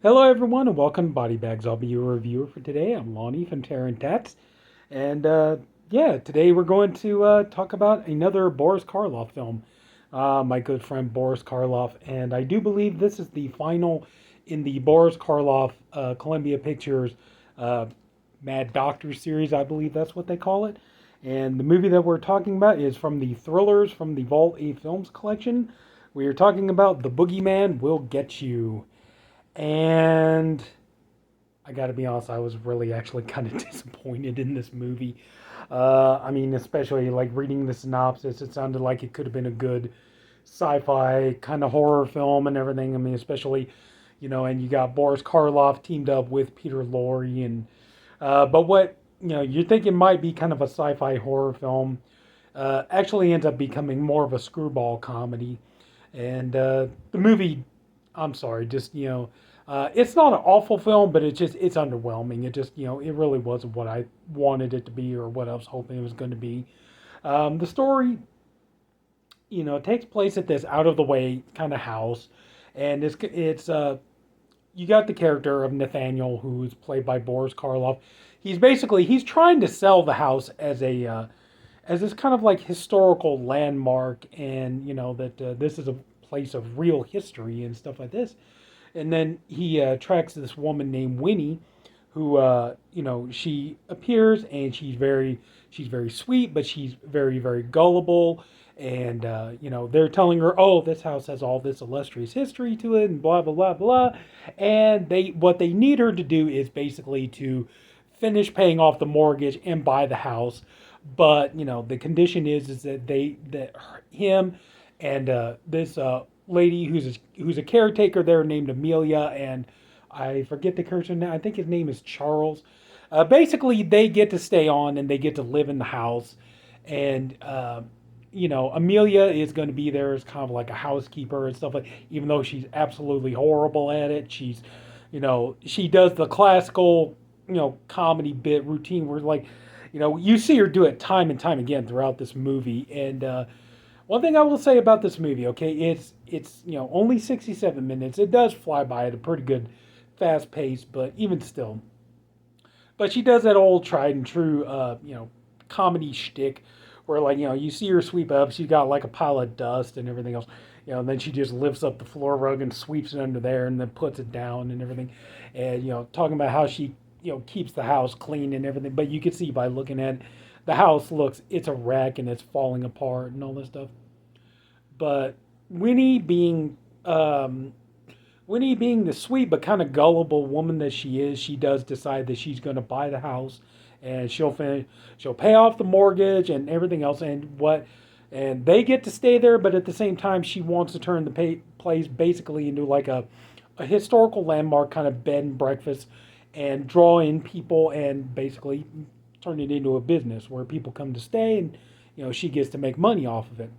Hello, everyone, and welcome to BodyBags. I'll be your reviewer for today. I'm Lonnie from Tats, and yeah, today we're going to talk about another Boris Karloff film. My good friend Boris Karloff, and I do believe this is the final in the Boris Karloff Columbia Pictures uh, Mad Doctor series. I believe that's what they call it. And the movie that we're talking about is from the Thrillers from the Vault A Films collection. We are talking about The Boogeyman Will Get You. And I got to be honest, I was really actually kind of disappointed in this movie. I mean, especially like reading the synopsis, it sounded like it could have been a good sci-fi kind of horror film and everything. I mean, especially, and you got Boris Karloff teamed up with Peter Lorre, and but what you're thinking might be kind of a sci-fi horror film, actually ends up becoming more of a screwball comedy. And the movie, I'm sorry, just it's not an awful film, but it's underwhelming. It just it really wasn't what I wanted it to be or what I was hoping it was going to be. The story, takes place at this out of the way kind of house, and it's you got the character of Nathaniel, who's played by Boris Karloff. He's trying to sell the house as this kind of like historical landmark, and that this is a place of real history and stuff like this. And then he tracks this woman named Winnie, who she appears, and she's very sweet, but she's very very gullible. And they're telling her, oh, this house has all this illustrious history to it, and blah blah blah blah. And what they need her to do is basically to finish paying off the mortgage and buy the house. But the condition is that him and this lady who's a caretaker there named Amelia, and I forget the character's name. I think his name is Charles. Basically, they get to stay on and they get to live in the house, and Amelia is going to be there as kind of like a housekeeper and stuff like. Even though she's absolutely horrible at it, she does the classical comedy bit routine where like you see her do it time and time again throughout this movie. And one thing I will say about this movie, okay, it's only 67 minutes. It does fly by at a pretty good fast pace, but even still, but she does that old tried and true comedy shtick where like you see her sweep up, she's got like a pile of dust and everything else. And then she just lifts up the floor rug and sweeps it under there and then puts it down and everything. And talking about how she keeps the house clean and everything, but you can see by looking at it, the house it's a wreck and it's falling apart and all this stuff. But Winnie being um, Winnie being the sweet but kind of gullible woman that she is, she does decide that she's going to buy the house, and she'll pay off the mortgage and everything else, and they get to stay there, but at the same time she wants to turn the place basically into like a historical landmark kind of bed and breakfast, and draw in people and basically turn it into a business where people come to stay, and she gets to make money off of it.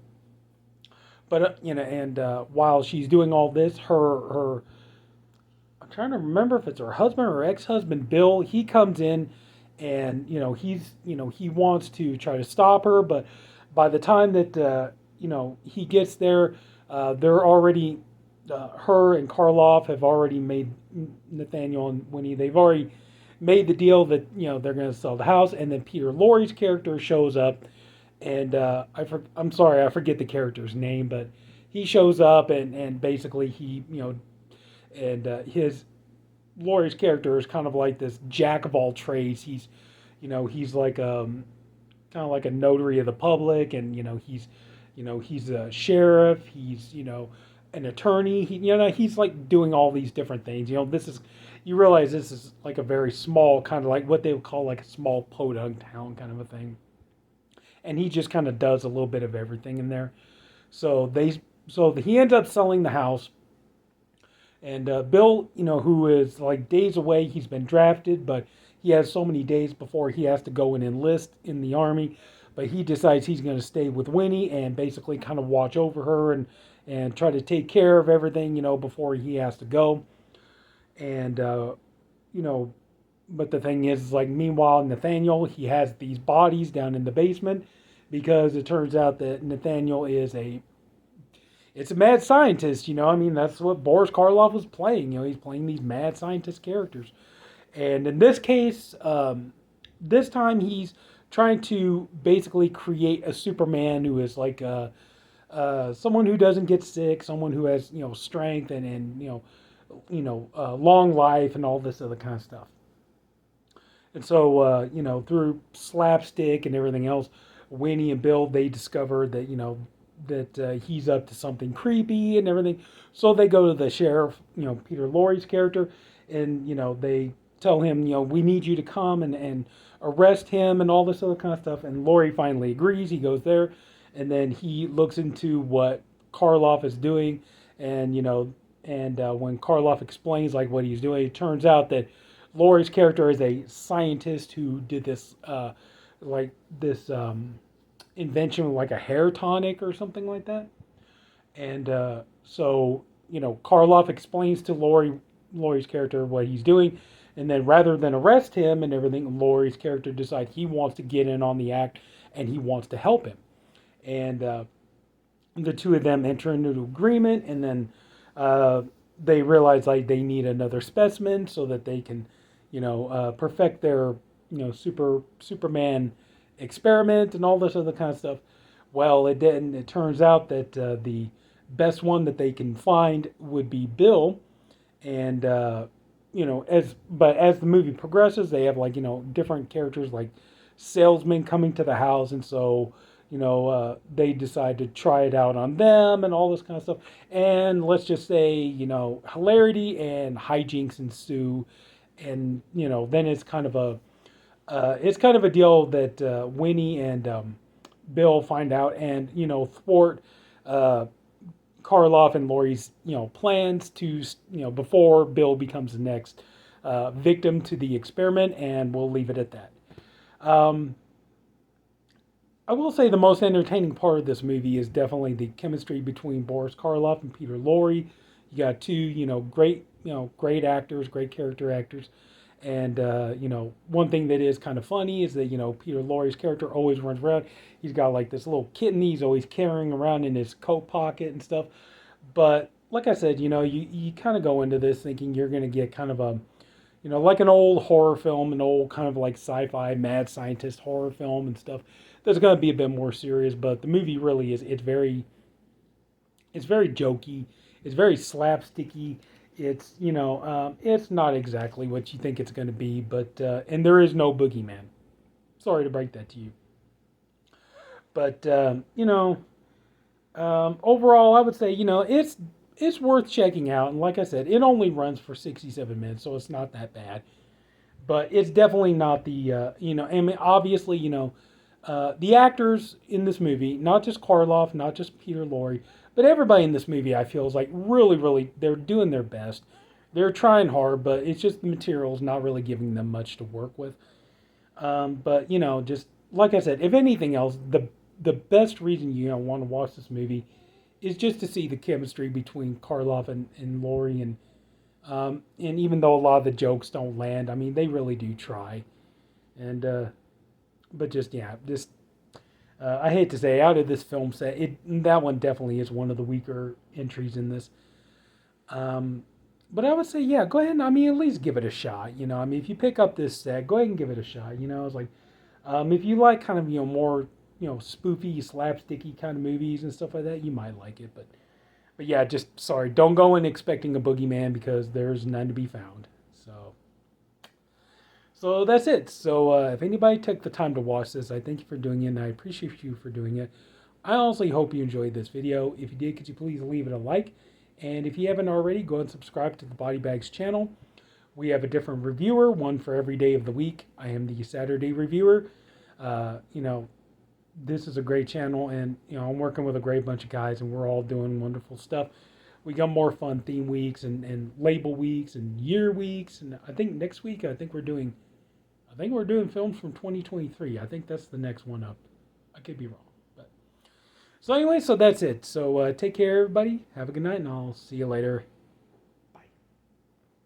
But and while she's doing all this, her I'm trying to remember if it's her husband or ex-husband Bill. He comes in, and he wants to try to stop her, but by the time that he gets there, they're already her and Karloff have already made Nathaniel and Winnie. They've already made the deal that they're going to sell the house, and then Peter Lorre's character shows up, and I'm sorry, I forget the character's name, but he shows up, and basically he and his Lorre's character is kind of like this jack of all trades. He's like kind of like a notary of the public, and he's a sheriff. He's an attorney. He's like doing all these different things. You realize this is like a very small kind of like what they would call like a small podunk town kind of a thing, and he just kind of does a little bit of everything in there. So he ends up selling the house, and Bill, who is like days away, he's been drafted, but he has so many days before he has to go and enlist in the army. But he decides he's going to stay with Winnie and basically kind of watch over her and try to take care of everything, before he has to go. And you know, but the thing is, like, meanwhile, Nathaniel, he has these bodies down in the basement because it turns out that Nathaniel it's a mad scientist. I mean, that's what Boris Karloff was playing. He's playing these mad scientist characters. And in this case, this time he's trying to basically create a Superman who is like someone who doesn't get sick, someone who has strength and long life and all this other kind of stuff. And so through slapstick and everything else, Winnie and Bill, they discover that he's up to something creepy and everything. So they go to the sheriff, Peter Lorre's character, and they tell him, we need you to come and arrest him and all this other kind of stuff. And Lorre finally agrees. He goes there, and then he looks into what Karloff is doing, and when Karloff explains like what he's doing, it turns out that Lorre's character is a scientist who did this invention like a hair tonic or something like that. And so Karloff explains to Lorre's character what he's doing, and then rather than arrest him and everything, Lorre's character decides he wants to get in on the act and he wants to help him. And the two of them enter into an agreement, and then they realize like they need another specimen so that they can perfect their Superman experiment and all this other kind of stuff. Well, it didn't. It turns out that the best one that they can find would be Bill, and as the movie progresses, they have different characters like salesmen coming to the house, and so they decide to try it out on them and all this kind of stuff. And let's just say hilarity and hijinks ensue, and then it's kind of a deal that Winnie and Bill find out and thwart Karloff and Lorre's plans to before Bill becomes the next victim to the experiment, and we'll leave it at that. I will say the most entertaining part of this movie is definitely the chemistry between Boris Karloff and Peter Lorre. You got two great actors, great character actors. And, one thing that is kind of funny is that, Peter Lorre's character always runs around. He's got like this little kitten he's always carrying around in his coat pocket and stuff. But like I said, you kind of go into this thinking you're going to get kind of a, like an old horror film, an old kind of like sci-fi mad scientist horror film and stuff. That's going to be a bit more serious, but the movie really is, it's very jokey. It's very slapsticky. It's it's not exactly what you think it's going to be, but and there is no boogeyman. Sorry to break that to you, but overall, I would say it's worth checking out. And like I said, it only runs for 67 minutes, so it's not that bad. But it's definitely not the I mean, obviously the actors in this movie, not just Karloff, not just Peter Lorre, but everybody in this movie, I feel, is like really, really, they're doing their best. They're trying hard, but it's just the material's not really giving them much to work with. But just like I said, if anything else, the best reason you want to watch this movie is just to see the chemistry between Karloff and Lorre, and even though a lot of the jokes don't land, I mean, they really do try. And but just I hate to say, out of this film set, that one definitely is one of the weaker entries in this. But I would say, yeah, go ahead and, I mean, at least give it a shot. I mean, if you pick up this set, go ahead and give it a shot. It's like, if you like kind of, more, spoofy, slapsticky kind of movies and stuff like that, you might like it. But yeah, just, sorry, don't go in expecting a boogeyman because there's none to be found. So that's it. So if anybody took the time to watch this, I thank you for doing it, and I appreciate you for doing it. I honestly hope you enjoyed this video. If you did, could you please leave it a like? And if you haven't already, go and subscribe to the BodyBags channel. We have a different reviewer, one for every day of the week. I am the Saturday reviewer. This is a great channel, and I'm working with a great bunch of guys, and we're all doing wonderful stuff. We got more fun theme weeks and label weeks and year weeks, and I think next week we're doing films from 2023. I think that's the next one up. I could be wrong. So anyway, so that's it. So take care, everybody. Have a good night, and I'll see you later.